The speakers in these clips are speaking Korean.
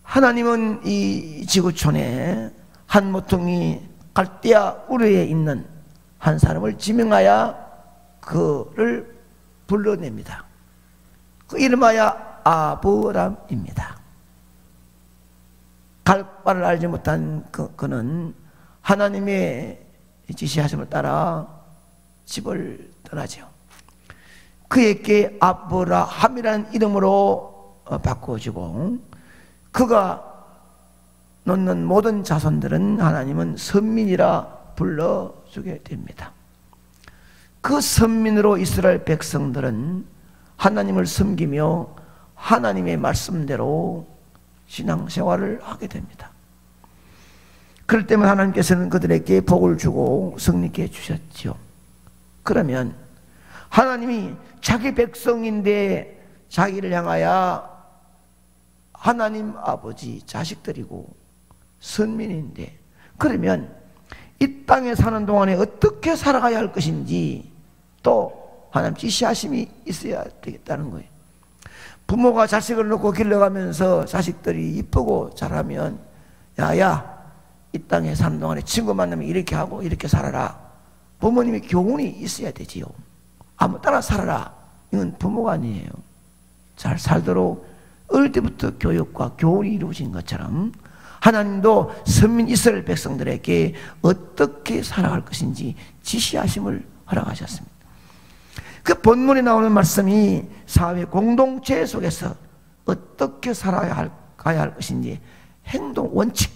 하나님은 이 지구촌에 한 모퉁이 갈대아 우르에 있는 한 사람을 지명하여 그를 불러냅니다. 그 이름하여 아브람입니다. 갈 바를 알지 못한 그는 하나님의 지시하심을 따라 집을 떠나죠. 그에게 아브라함이라는 이름으로 바꿔주고, 그가 놓는 모든 자손들은 하나님은 선민이라 불러주게 됩니다. 그 선민으로 이스라엘 백성들은 하나님을 섬기며 하나님의 말씀대로 신앙생활을 하게 됩니다. 그럴 때면 하나님께서는 그들에게 복을 주고 승리케 해주셨죠. 그러면 하나님이 자기 백성인데 자기를 향하여 하나님 아버지 자식들이고 선민인데, 그러면 이 땅에 사는 동안에 어떻게 살아가야 할 것인지 또 하나님 지시하심이 있어야 되겠다는 거예요. 부모가 자식을 놓고 길러가면서 자식들이 이쁘고 잘하면, 야야 이 땅에 사는 동안에 친구 만나면 이렇게 하고 이렇게 살아라, 부모님의 교훈이 있어야 되지요. 아무 따라 살아라, 이건 부모가 아니에요. 잘 살도록 어릴 때부터 교육과 교훈이 이루어진 것처럼 하나님도 선민 이스라엘 백성들에게 어떻게 살아갈 것인지 지시하심을 허락하셨습니다. 그 본문에 나오는 말씀이 사회 공동체 속에서 어떻게 살아가야 할 것인지 행동 원칙을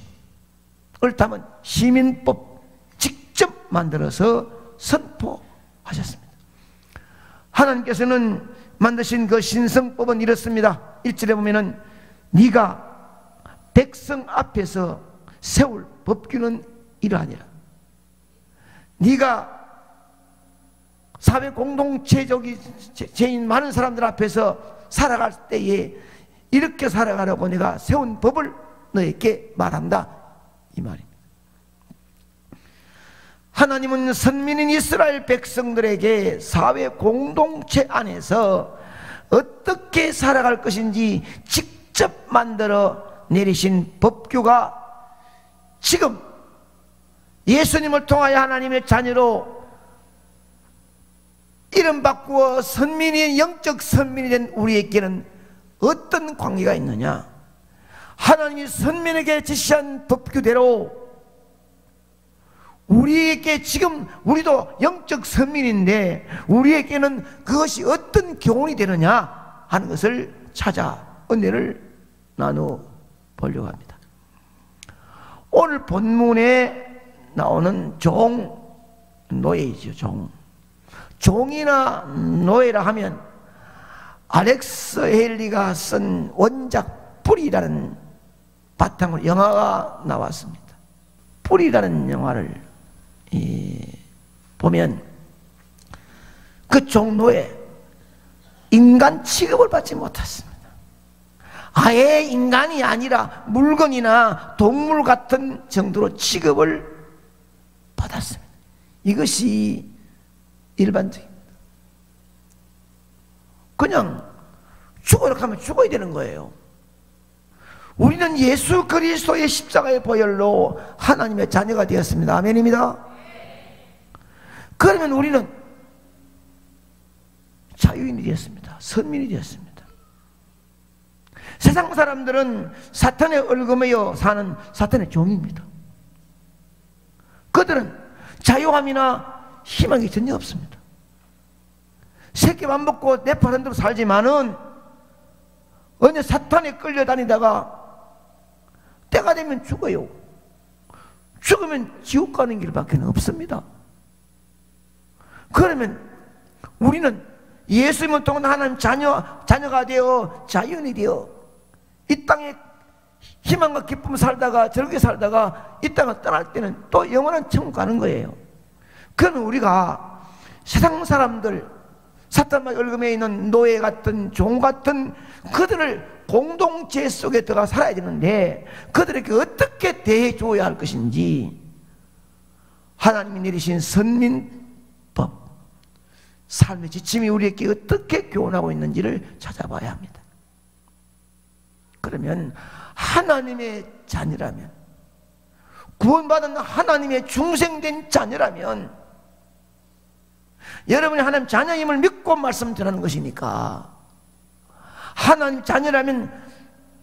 담은 시민법 직접 만들어서 선포하셨습니다. 하나님께서는 만드신 그 신성법은 이렇습니다. 1절에 보면은 네가 백성 앞에서 세울 법규는 이러하니라. 네가 사회 공동체적인 많은 사람들 앞에서 살아갈 때에 이렇게 살아가려고 내가 세운 법을 너에게 말한다, 이 말입니다. 하나님은 선민인 이스라엘 백성들에게 사회 공동체 안에서 어떻게 살아갈 것인지 직접 만들어 내리신 법규가 지금 예수님을 통하여 하나님의 자녀로 이름 바꾸어 선민인, 영적 선민이 된 우리에게는 어떤 관계가 있느냐? 하나님이 선민에게 지시한 법규대로 우리에게 지금 우리도 영적 선민인데 우리에게는 그것이 어떤 교훈이 되느냐 하는 것을 찾아 은혜를 나누어 보려고 합니다. 오늘 본문에 나오는 종, 노예이죠. 종이나 노예라 하면 알렉스 헤일리가 쓴 원작 뿌리라는 바탕으로 영화가 나왔습니다. 뿌리라는 영화를 보면 그 종노예 인간 취급을 받지 못했습니다. 아예 인간이 아니라 물건이나 동물 같은 정도로 취급을 받았습니다. 이것이 일반적입니다. 그냥 죽으려고 하면 죽어야 되는 거예요. 우리는 예수 그리스도의 십자가의 보혈로 하나님의 자녀가 되었습니다. 아멘입니다. 그러면 우리는 자유인이 되었습니다. 선민이 되었습니다. 세상 사람들은 사탄의 얼굴매여 사는 사탄의 종입니다. 그들은 자유함이나 희망이 전혀 없습니다. 새끼만 먹고 내 파란 대로 살지만은 어느 사탄에 끌려다니다가 때가 되면 죽어요. 죽으면 지옥 가는 길밖에 없습니다. 그러면 우리는 예수님을 통한 하나님 자녀가 되어 자유인이 되어 이 땅에 희망과 기쁨을 살다가 저렇게 살다가 이 땅을 떠날 때는 또 영원한 천국 가는 거예요. 그러면 우리가 세상 사람들, 사탄의 얼굴에 있는 노예 같은 종 같은 그들을 공동체 속에 들어가 살아야 되는데 그들에게 어떻게 대해 줘야 할 것인지 하나님이 내리신 선민법, 삶의 지침이 우리에게 어떻게 교훈하고 있는지를 찾아봐야 합니다. 그러면 하나님의 자녀라면, 구원받은 하나님의 중생된 자녀라면, 여러분이 하나님 자녀임을 믿고 말씀 전하는 것이니까, 하나님 자녀라면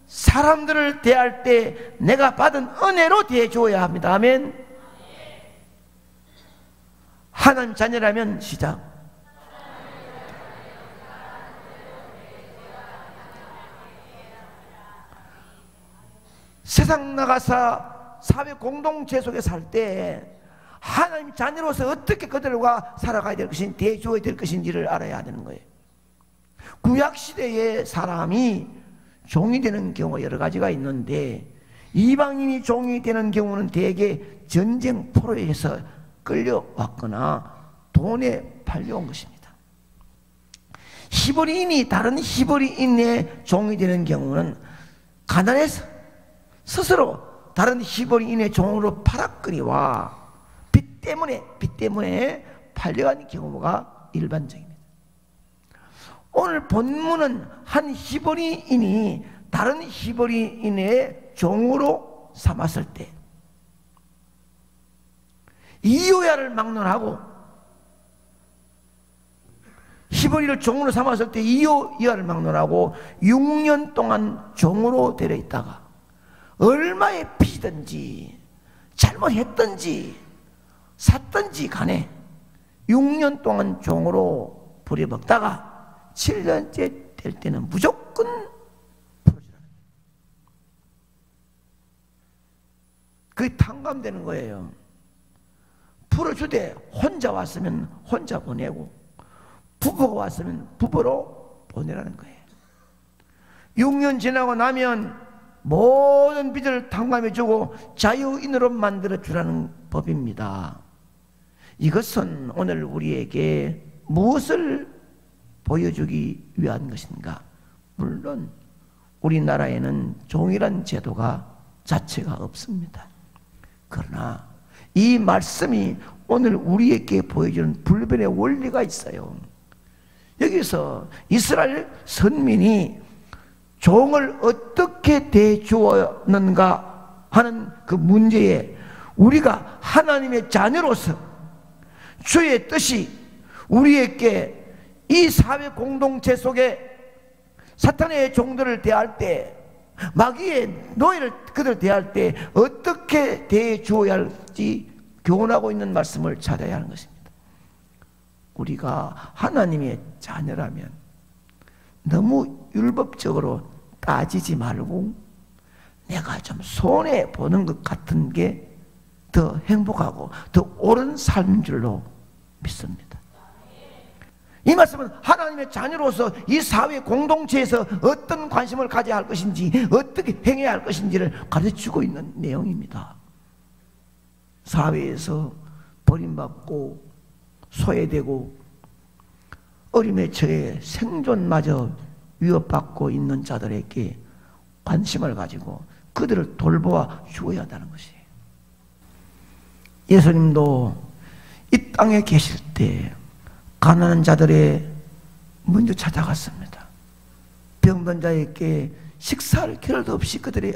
사람들을 대할 때 내가 받은 은혜로 대해줘야 합니다. 아멘. 하나님 자녀라면 시작. 세상 나가서 사회 공동체 속에 살 때 하나님 자녀로서 어떻게 그들과 살아가야 될 것인지, 대해줘야 될 것인지를 알아야 되는 거예요. 구약시대의 사람이 종이 되는 경우가 여러 가지가 있는데, 이방인이 종이 되는 경우는 대개 전쟁 포로에서 끌려왔거나 돈에 팔려온 것입니다. 히브리인이 다른 히브리인의 종이 되는 경우는 가난해서 스스로 다른 히브리인의 종으로 팔았거니와 빚 때문에 팔려가는 경우가 일반적입니다. 오늘 본문은 한 히브리인이 다른 히브리인의 종으로 삼았을 때 이호야를 막론하고, 히브리를 종으로 삼았을 때 이호야를 막론하고 6년 동안 종으로 데려 있다가 얼마에 빚이든지 잘못했든지 샀든지 간에 6년 동안 종으로 부려먹다가 7년째 될 때는 무조건 풀어주라는 거예요. 그게 탕감되는 거예요. 풀어주되 혼자 왔으면 혼자 보내고, 부부가 왔으면 부부로 보내라는 거예요. 6년 지나고 나면 모든 빚을 탕감해주고 자유인으로 만들어주라는 법입니다. 이것은 오늘 우리에게 무엇을 보여주기 위한 것인가? 물론 우리나라에는 종이란 제도가 자체가 없습니다. 그러나 이 말씀이 오늘 우리에게 보여주는 불변의 원리가 있어요. 여기서 이스라엘 선민이 종을 어떻게 대주었는가 하는 그 문제에 우리가 하나님의 자녀로서 주의 뜻이 우리에게 이 사회 공동체 속에 사탄의 종들을 대할 때, 마귀의 노예를 그들 대할 때 어떻게 대해 주어야 할지 교훈하고 있는 말씀을 찾아야 하는 것입니다. 우리가 하나님의 자녀라면 너무 율법적으로 따지지 말고 내가 좀 손해보는 것 같은 게 더 행복하고 더 옳은 삶인 줄로 믿습니다. 이 말씀은 하나님의 자녀로서 이 사회 공동체에서 어떤 관심을 가져야 할 것인지, 어떻게 행해야 할 것인지를 가르치고 있는 내용입니다. 사회에서 버림받고 소외되고 어림에 처해 생존마저 위협받고 있는 자들에게 관심을 가지고 그들을 돌보아 주어야 한다는 것이에요. 예수님도 이 땅에 계실 때 가난한 자들의 먼저 찾아갔습니다. 병든 자에게 식사할 겨를도 없이 그들이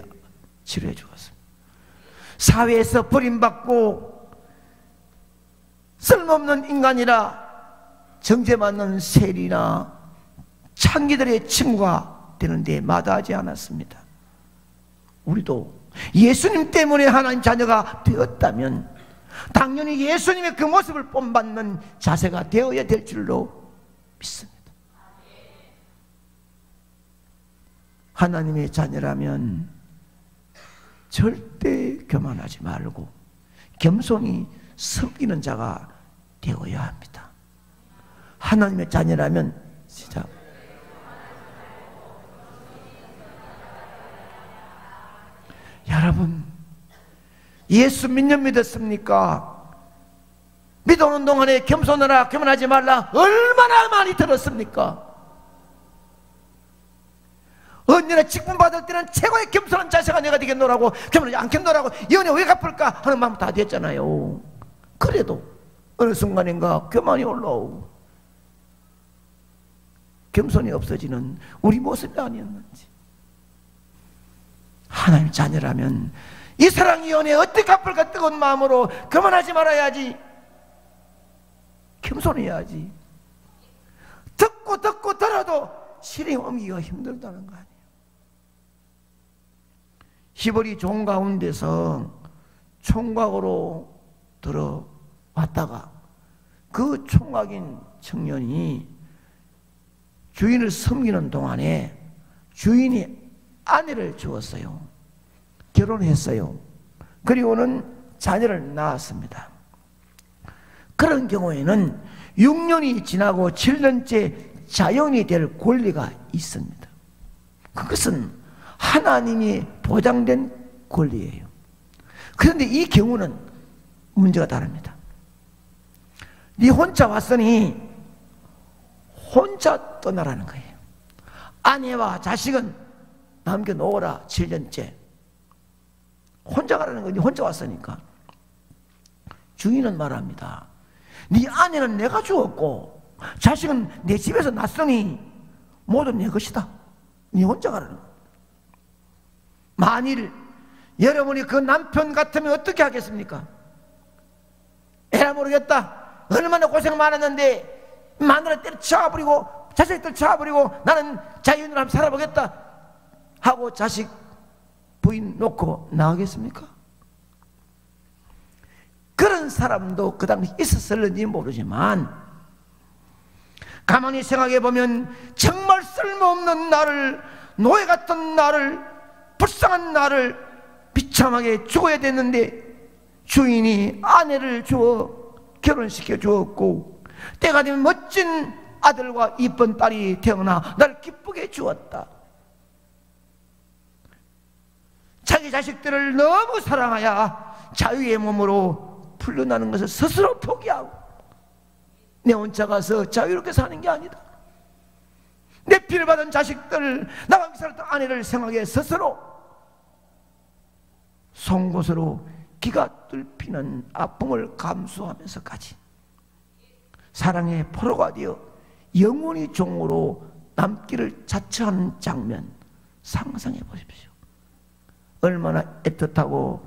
치료해 주었습니다. 사회에서 버림받고 쓸모없는 인간이라 정죄받는 세리나 창기들의 친구가 되는데 마다하지 않았습니다. 우리도 예수님 때문에 하나님 자녀가 되었다면 당연히 예수님의 그 모습을 본받는 자세가 되어야 될 줄로 믿습니다. 하나님의 자녀라면 절대 교만하지 말고 겸손히 섬기는 자가 되어야 합니다. 하나님의 자녀라면 시작. 여러분, 예수 몇 년 믿었습니까? 믿어오는 동안에 겸손하라, 교만하지 말라 얼마나 많이 들었습니까? 언제나 직분 받을 때는 최고의 겸손한 자세가 내가 되겠노라고, 겸손하지 않겠노라고, 이 은혜 왜 갚을까 하는 마음 다 됐잖아요. 그래도 어느 순간인가 교만이 올라오고 겸손이 없어지는 우리 모습이 아니었는지. 하나님 자녀라면 이 사랑의 연애 어떻게 갚을까 뜨거운 마음으로 그만하지 말아야지. 겸손해야지. 듣고 들어도 실행 옮기기가 힘들다는 거 아니에요. 히브리 종 가운데서 총각으로 들어왔다가 그 총각인 청년이 주인을 섬기는 동안에 주인이 아내를 주었어요. 결혼했어요. 그리고는 자녀를 낳았습니다. 그런 경우에는 6년이 지나고 7년째 자연이 될 권리가 있습니다. 그것은 하나님이 보장된 권리예요. 그런데 이 경우는 문제가 다릅니다. 네 혼자 왔으니 혼자 떠나라는 거예요. 아내와 자식은 남겨놓으라. 7년째 혼자 가라는 거지. 혼자 왔으니까. 주인은 말합니다. 네 아내는 내가 주었고 자식은 내 집에서 났으니 모두 내 것이다. 네 혼자 가라는 거예요. 만일 여러분이 그 남편 같으면 어떻게 하겠습니까? 에라 모르겠다. 얼마나 고생 많았는데 마누라 때려쳐버리고 자식 때려쳐버리고 나는 자유인으로 한번 살아보겠다 하고 자식 부인 놓고 나가겠습니까? 그런 사람도 그 당시 있었을지 모르지만 가만히 생각해 보면 정말 쓸모없는 나를, 노예 같은 나를, 불쌍한 나를 비참하게 죽어야 됐는데 주인이 아내를 주어 결혼시켜 주었고 때가 되면 멋진 아들과 이쁜 딸이 태어나 날 기쁘게 주었다. 자기 자식들을 너무 사랑하여 자유의 몸으로 풀려나는 것을 스스로 포기하고 내 혼자 가서 자유롭게 사는 게 아니다. 내 피를 받은 자식들, 나와 함께 살았던 아내를 생각해 스스로 송곳으로 기가 뚫히는 아픔을 감수하면서까지 사랑의 포로가 되어 영원히 종으로 남기를 자처하는 장면 상상해 보십시오. 얼마나 애틋하고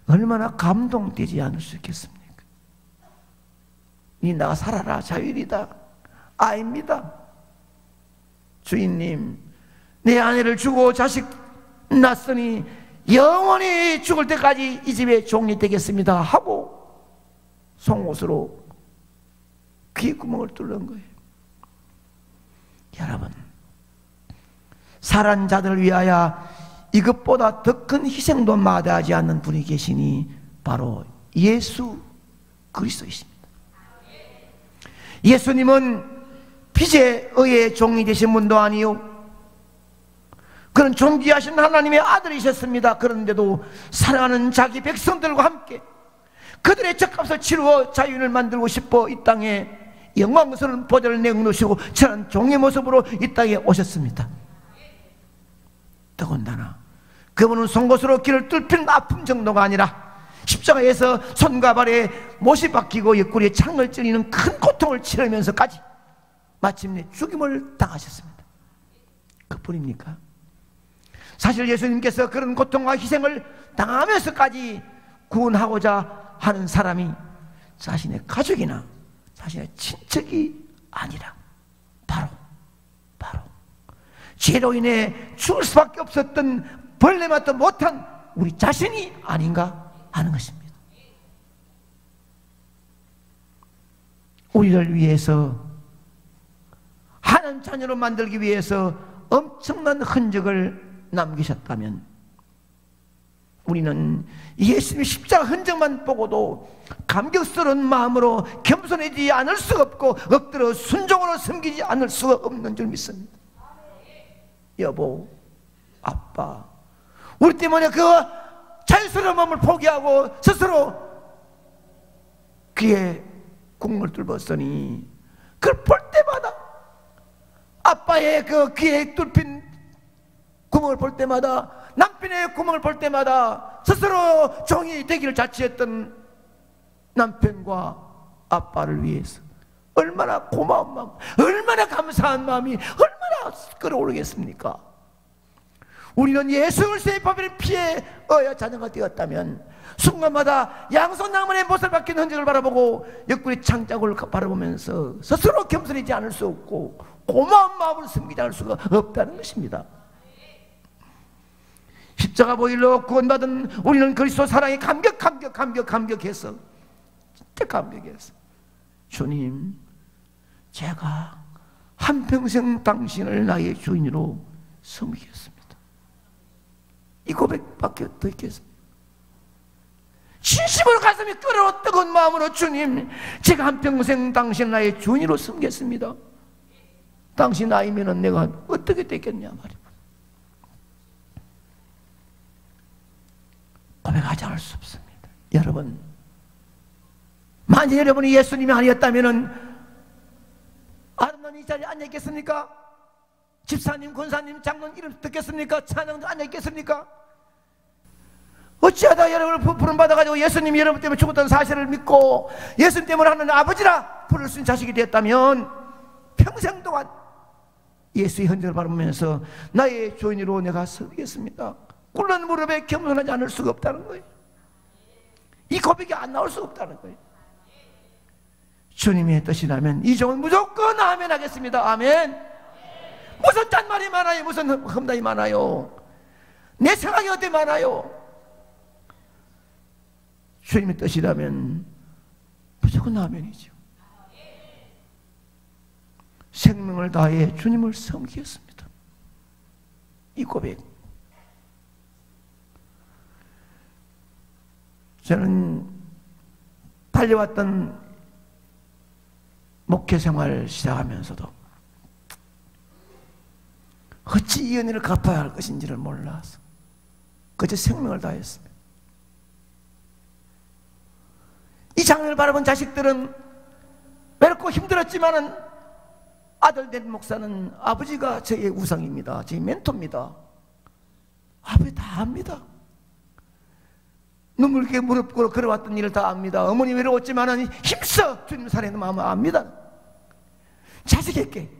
얼마나 감동되지 않을 수 있겠습니까? 니 나가 살아라. 자유이다. 아닙니다. 주인님, 내 아내를 주고 자식 낳았으니 영원히 죽을 때까지 이 집의 종이 되겠습니다 하고 송곳으로 귀구멍을 뚫는 거예요. 여러분, 살한 자들을 위하여 이것보다 더 큰 희생도 마다하지 않는 분이 계시니 바로 예수 그리스도이십니다. 예수님은 빚에 의해 종이 되신 분도 아니요, 그런 존귀하신 하나님의 아들이셨습니다. 그런데도 사랑하는 자기 백성들과 함께 그들의 죗값을 치루어 자유인을 만들고 싶어 이 땅에 영광스러운 보좌를 내놓으시고 저는 종의 모습으로 이 땅에 오셨습니다. 더군다나 그분은 송곳으로 길을 뚫히는 아픔 정도가 아니라 십자가에서 손과 발에 못이 박히고 옆구리에 창을 찔리는 큰 고통을 치르면서까지 마침내 죽임을 당하셨습니다. 그뿐입니까? 사실 예수님께서 그런 고통과 희생을 당하면서까지 구원하고자 하는 사람이 자신의 가족이나 자신의 친척이 아니라 바로 죄로 인해 죽을 수밖에 없었던 벌레 맛도 못한 우리 자신이 아닌가 하는 것입니다. 우리를 위해서, 하나님 자녀로 만들기 위해서 엄청난 흔적을 남기셨다면 우리는 예수님의 십자가 흔적만 보고도 감격스러운 마음으로 겸손해지지 않을 수가 없고 엎드려 순종으로 섬기지 않을 수가 없는 줄 믿습니다. 여보, 아빠, 우리 때문에 그 자유스러운 마음을 포기하고 스스로 귀에 구멍을 뚫었으니 그걸 볼 때마다, 아빠의 그 귀에 뚫힌 구멍을 볼 때마다, 남편의 구멍을 볼 때마다 스스로 종이 되기를 자처했던 남편과 아빠를 위해서 얼마나 고마운 마음, 얼마나 감사한 마음이 얼마나 끌어오르겠습니까? 우리는 예수 그리스도의 보배를 피해 얻어 자녀가 되었다면 순간마다 양손나무의 못을 박힌 흔적을 바라보고 옆구리 창자국을 바라보면서 스스로 겸손하지 않을 수 없고 고마운 마음을 숨기지 않을 수가 없다는 것입니다. 십자가 보일로 구원받은 우리는 그리스도 사랑에 감격해서 진짜 감격해서 주님, 제가 한평생 당신을 나의 주인으로 섬기겠습니다. 이 고백밖에 더 있겠습니다. 진심으로 가슴이 끓어 뜨거운 마음으로 주님, 제가 한평생 당신 나의 주인으로 섬기겠습니다. 당신 나이면은 내가 어떻게 되겠냐 말이야. 고백하지 않을 수 없습니다. 여러분, 만약 여러분이 예수님이 아니었다면은 아름다운 이 자리에 앉아있겠습니까? 집사님, 권사님, 장로님 이름 듣겠습니까? 찬양도 앉아있겠습니까? 어찌하다 여러분을 부름받아가지고 예수님이 여러분 때문에 죽었다는 사실을 믿고 예수님 때문에 하는 아버지라 부를 수 있는 자식이 되었다면 평생 동안 예수의 흔적을 바라보면서 나의 주인으로 내가 서겠습니다. 꿇는 무릎에 겸손하지 않을 수가 없다는 거예요. 이 고백이 안 나올 수가 없다는 거예요. 주님의 뜻이라면 이 종은 무조건 아멘 하겠습니다. 아멘. 무슨 짠말이 많아요, 무슨 험담이 많아요, 내 생각이 어때 많아요. 주님의 뜻이라면 무조건 아멘이죠. 생명을 다해 주님을 섬기겠습니다. 이 고백, 저는 달려왔던 목회 생활을 시작하면서도 어찌 이 은혜를 갚아야 할 것인지를 몰라서 그저 생명을 다했습니다. 이 장면을 바라본 자식들은 외롭고 힘들었지만은 아들 된 목사는 아버지가 저의 우상입니다. 저의 멘토입니다. 아버지 다 압니다. 눈물게 무릎 꿇어 걸어왔던 일을 다 압니다. 어머니 외로웠지만은 힘써 주님 사랑하는 마음을 압니다. 자식에게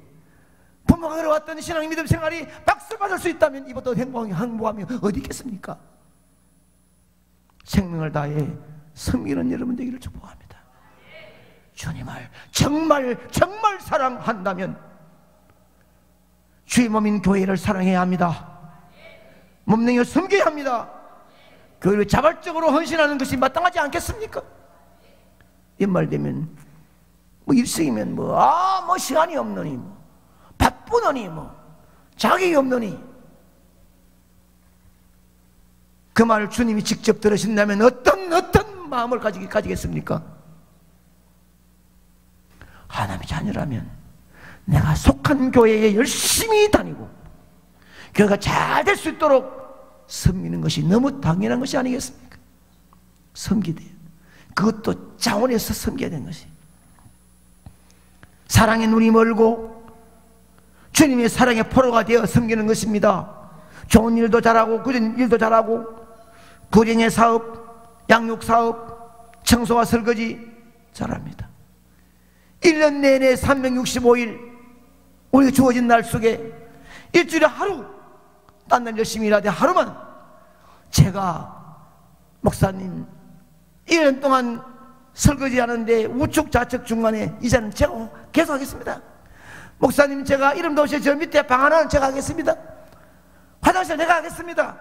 부모가 걸어왔던 신앙 믿음 생활이 박수 받을 수 있다면 이보다 행복하며 어디 있겠습니까? 생명을 다해 섬기는 여러분 되기를 축복합니다. 주님을 정말 사랑한다면 주의 몸인 교회를 사랑해야 합니다. 몸능을 섬겨야 합니다. 교회를 자발적으로 헌신하는 것이 마땅하지 않겠습니까? 연말 되면 일생이면 뭐 시간이 없느니 바쁘느니 자격이 없느니, 그 말을 주님이 직접 들으신다면 어떤 마음을 가지겠습니까? 하나님의 자녀라면 내가 속한 교회에 열심히 다니고 교회가 잘 될 수 있도록 섬기는 것이 너무 당연한 것이 아니겠습니까? 섬기돼요. 그것도 자원해서 섬겨야 되는 것이, 사랑의 눈이 멀고 주님의 사랑의 포로가 되어 섬기는 것입니다. 좋은 일도 잘하고 굳은 일도 잘하고 불행의 사업, 양육 사업, 청소와 설거지 잘합니다. 1년 내내 365일 우리가 주어진 날 속에 일주일에 하루, 딴 날 열심히 일하되 하루만 제가 목사님 1년 동안 설거지 하는데 우측 좌측 중간에 이제는 제가 계속 하겠습니다. 목사님 제가 이름도 없이 저 밑에 방 하나는 제가 하겠습니다. 화장실 내가 하겠습니다.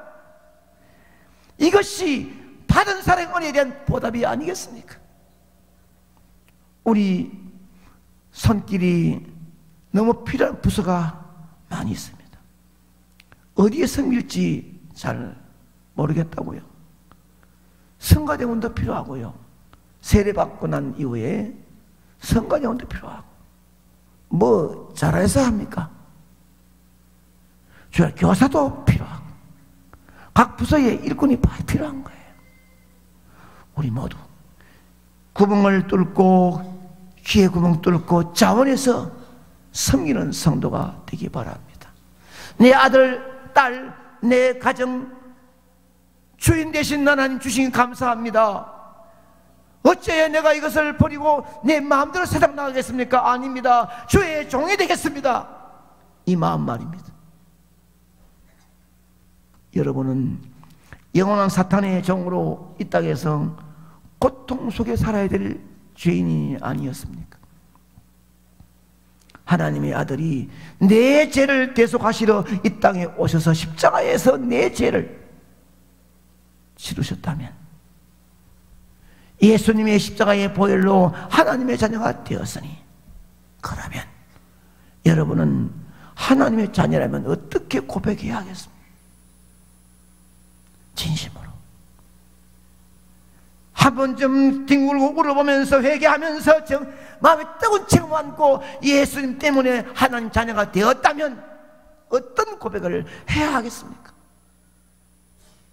이것이 받은 사랑의 은혜에 대한 보답이 아니겠습니까? 우리 손길이 너무 필요한 부서가 많이 있습니다. 어디에 섬길지 잘 모르겠다고요. 성가대원도 필요하고요, 세례받고 난 이후에 성가대원도 필요하고, 뭐 잘해서 합니까? 교사도 필요하고 각 부서에 일꾼이 필요한 거예요. 우리 모두 구멍을 뚫고 귀의 구멍 뚫고 자원해서 섬기는 성도가 되기 바랍니다. 내 아들, 딸, 내 가정 주인 되신 하나님 주시니 감사합니다. 어째야 내가 이것을 버리고 내 마음대로 세상 나가겠습니까? 아닙니다. 주의 종이 되겠습니다. 이 마음 말입니다. 여러분은 영원한 사탄의 종으로 이 땅에서 고통 속에 살아야 될 죄인이 아니었습니까? 하나님의 아들이 내 죄를 대속하시러 이 땅에 오셔서 십자가에서 내 죄를 치르셨다면, 예수님의 십자가의 보혈로 하나님의 자녀가 되었으니, 그러면 여러분은 하나님의 자녀라면 어떻게 고백해야 하겠습니까? 진심으로 한 번쯤 뒹굴고 울어보면서 회개하면서 마음에 뜨거운 책임 안고 예수님 때문에 하나님 자녀가 되었다면 어떤 고백을 해야 하겠습니까?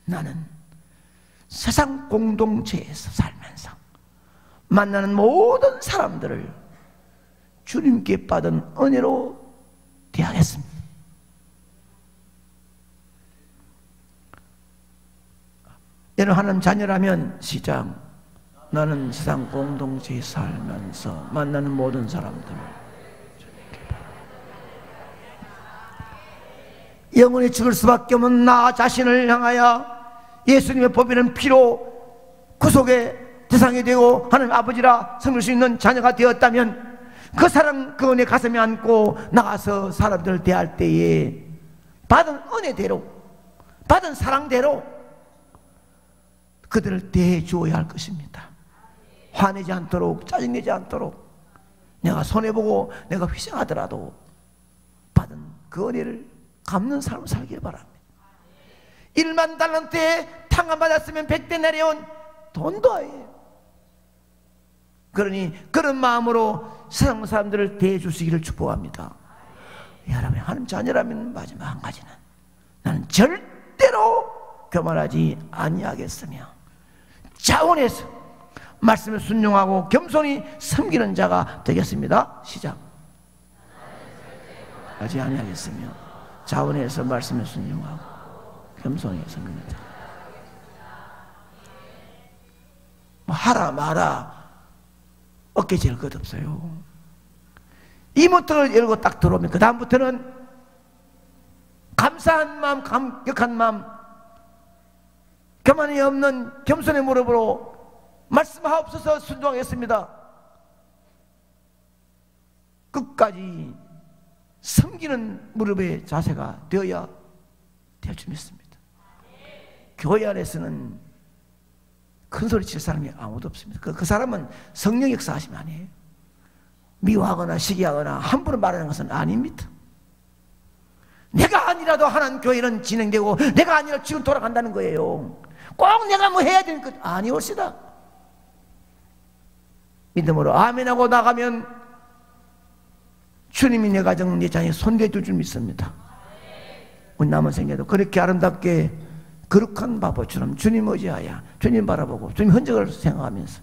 나는 세상 공동체에서 살면서 만나는 모든 사람들을 주님께 받은 은혜로 대하겠습니다. 여러분 하나님 자녀라면 시작. 나는 세상 공동체에 살면서 만나는 모든 사람들을 영원히 죽을 수밖에 없는 나 자신을 향하여 예수님의 보배는 피로 구속의 대상이 되고 하나님 아버지라 섬길 수 있는 자녀가 되었다면, 그 사랑 그 은혜 가슴에 안고 나가서 사람들을 대할 때에 받은 은혜대로, 받은 사랑대로 그들을 대해 주어야 할 것입니다. 화내지 않도록, 짜증내지 않도록, 내가 손해보고 내가 희생하더라도 받은 그 은혜를 갚는 삶을 살길 바랍니다. 1만 달란트에 탕감 받았으면 100대 내려온 돈도 아니에요. 그러니 그런 마음으로 세상 사람들을 대해 주시기를 축복합니다. 여러분 하나님 자녀라면 마지막 한 가지는, 나는 절대로 교만하지 아니하겠으며 자원해서 말씀에 순종하고 겸손히 섬기는 자가 되겠습니다. 시작. 하지 아니하겠으며 자원해서 말씀에 순종하고 겸손히 섬기는 자. 뭐 하라 마라 어깨질 것 없어요. 이 문턱을 열고 딱 들어오면 그 다음부터는 감사한 마음, 감격한 마음, 교만이 없는 겸손의 무릎으로 말씀하옵소서 순종하겠습니다. 끝까지 섬기는 무릎의 자세가 되어야 될 줄 믿습니다. 교회 안에서는 큰 소리 칠 사람이 아무도 없습니다. 그 사람은 성령 역사하시면 아니에요. 미워하거나 시기하거나 함부로 말하는 것은 아닙니다. 내가 아니라도 하나님 교회는 진행되고 내가 아니라 지금 돌아간다는 거예요. 꼭 내가 뭐 해야 되는 것 아니올시다. 믿음으로 아멘하고 나가면 주님이 내 가정 내 자녀에 손대줄 줄 믿습니다. 우리 남은 생애도 그렇게 아름답게 거룩한 바보처럼 주님 의지하여 주님 바라보고 주님 흔적을 생각하면서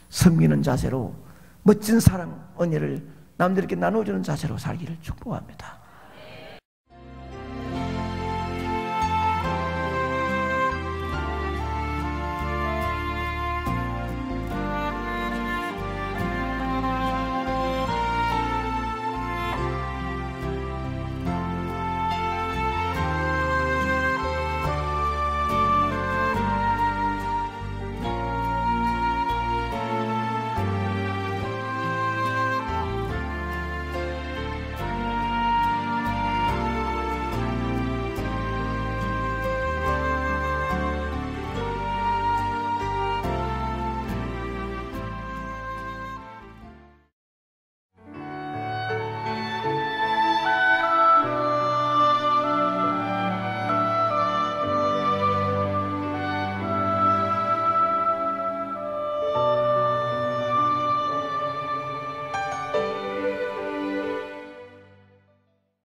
섬기는 자세로 멋진 사랑 은혜를 남들에게 나눠주는 자세로 살기를 축복합니다.